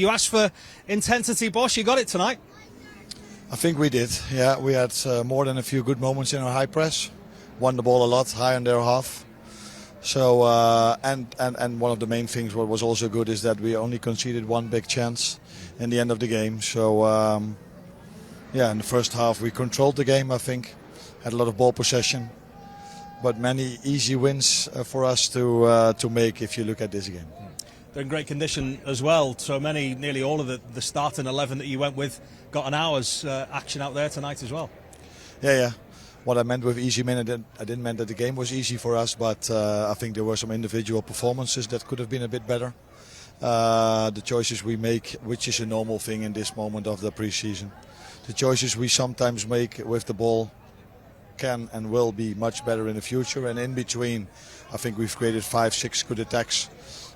You asked for intensity, Bosch. You got it tonight. I think we did. Yeah, we had more than a few good moments in our high press. Won the ball a lot, high on their half. So and one of the main things what was also good is that we only conceded one big chance in the end of the game. So yeah, in the first half we controlled the game. I think had a lot of ball possession, but many easy wins for us to make if you look at this game. They're in great condition as well. So many, nearly all of the starting 11 that you went with got an hour's action out there tonight as well. Yeah. What I meant with easy minute, I didn't mean that the game was easy for us, but I think there were some individual performances that could have been a bit better. The choices we make, which is a normal thing in this moment of the preseason. The choices we sometimes make with the ball can and will be much better in the future. And in between, I think we've created 5-6 good attacks.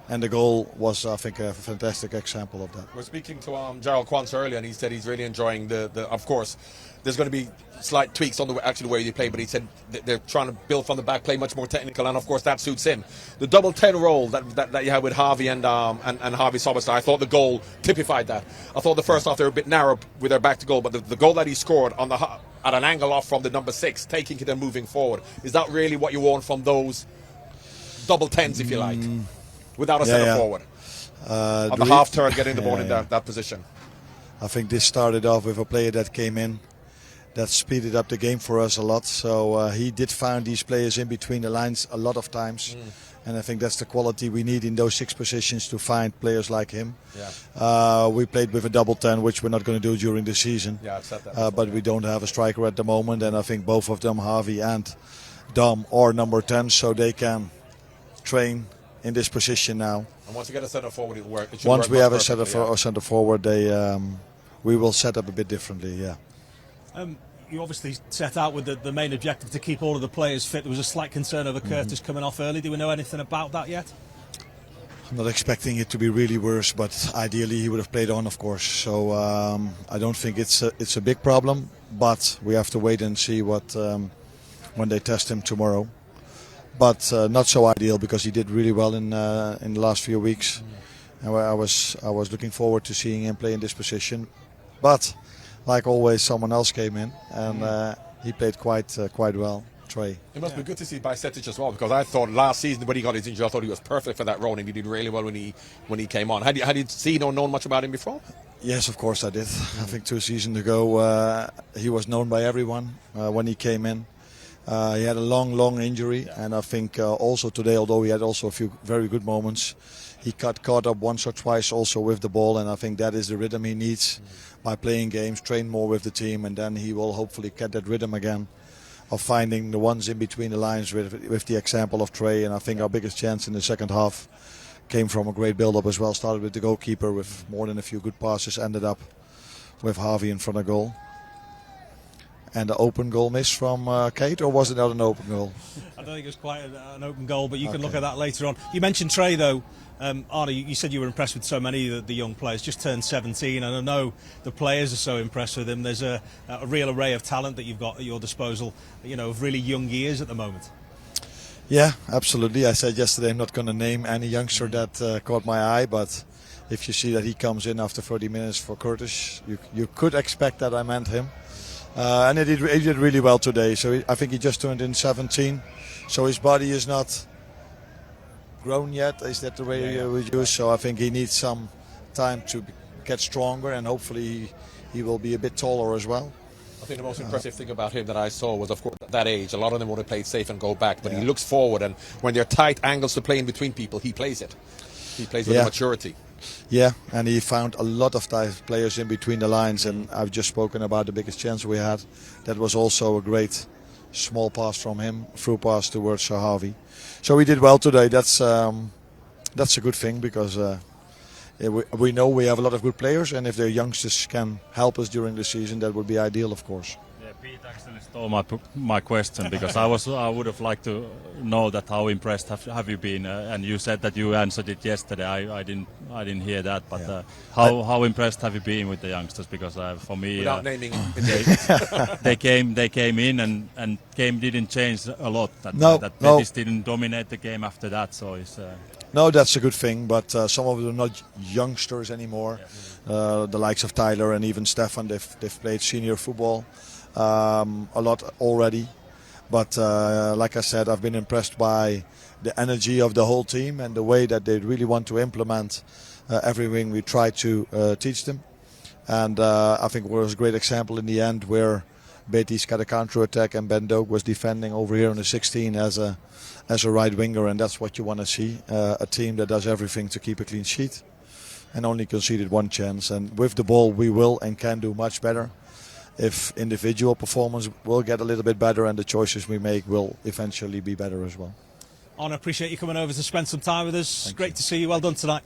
And the goal was, I think, a fantastic example of that. We're speaking to Gerald Quantz earlier, and he said he's really enjoying the. Of course, there's going to be slight tweaks on the way they play, but he said they're trying to build from the back, play much more technical, and of course that suits him. The double 10 role that you had with Harvey and Harvey Soberstein, I thought the goal typified that. I thought the first half they were a bit narrow with their back to goal, but the goal that he scored on at an angle off from the number 6, taking it and moving forward, is that really what you want from those double 10s, if you like? Without a centre forward. On the half turn, getting the ball in that position. I think this started off with a player that came in that speeded up the game for us a lot. So he did find these players in between the lines a lot of times. And I think that's the quality we need in those 6 positions to find players like him. Yeah. We played with a double 10, which we're not going to do during the season. Yeah, I've said that. But we don't have a striker at the moment. And I think both of them, Harvey and Dom, are number 10, so they can train in this position now. And once you get a centre forward, it work. Once we have a centre forward, we will set up a bit differently. Yeah. You obviously set out with the main objective to keep all of the players fit. There was a slight concern over Curtis coming off early. Do we know anything about that yet? I'm not expecting it to be really worse, but ideally he would have played on, of course. So I don't think it's a big problem, but we have to wait and see what when they test him tomorrow. But not so ideal because he did really well in the last few weeks, and I was looking forward to seeing him play in this position. But like always, someone else came in and he played quite well. Trey. It must be good to see Bajcetic as well, because I thought last season when he got his injury, I thought he was perfect for that role, and he did really well when he came on. Had you seen or known much about him before? Yes, of course I did. I think 2 seasons ago he was known by everyone when he came in. He had a long injury, and I think also today, although he had also a few very good moments, he got caught up once or twice also with the ball, and I think that is the rhythm he needs by playing games, train more with the team, and then he will hopefully get that rhythm again of finding the ones in between the lines with the example of Trey. And I think our biggest chance in the second half came from a great build-up as well. Started with the goalkeeper with more than a few good passes, ended up with Harvey in front of goal. And the open goal miss from Kate, or was it not an open goal? I don't think it was quite an open goal, but you can look at that later on. You mentioned Trey, though. Arne, you said you were impressed with so many of the young players. Just turned 17, and I know the players are so impressed with him. There's a real array of talent that you've got at your disposal, of really young years at the moment. Yeah, absolutely. I said yesterday I'm not going to name any youngster that caught my eye, but if you see that he comes in after 30 minutes for Curtis, you could expect that I meant him. And he did really well today. So I think he just turned in 17. So his body is not grown yet. Is that the way you would use? So I think he needs some time to get stronger, and hopefully he will be a bit taller as well. I think the most impressive thing about him that I saw was, of course, at that age, a lot of them would have played safe and go back. But he looks forward, and when there are tight angles to play in between people, he plays it. He plays with maturity. Yeah, and he found a lot of players in between the lines, and I've just spoken about the biggest chance we had. That was also a great small pass from him, through pass towards Harvey. So we did well today. That's a good thing, because we know we have a lot of good players, and if their youngsters can help us during the season, that would be ideal, of course. Pete actually stole my question, because I would have liked to know that how impressed have you been, and you said that you answered it yesterday. I didn't hear that, but how impressed have you been with the youngsters? Because for me, without naming, they came in and game didn't change a lot. That No. Betis didn't dominate the game after that, so it's. No, that's a good thing, but some of them are not youngsters anymore. The likes of Tyler and even Stefan, they've played senior football a lot already. But like I said, I've been impressed by the energy of the whole team and the way that they really want to implement everything we try to teach them. And I think it was a great example in the end where Betis got a counter-attack and Ben Doak was defending over here on the 16 as a right winger, and that's what you want to see, a team that does everything to keep a clean sheet and only conceded one chance. And with the ball we will and can do much better if individual performance will get a little bit better and the choices we make will eventually be better as well. Arne, appreciate you coming over to spend some time with us. Great to see you. Well done tonight.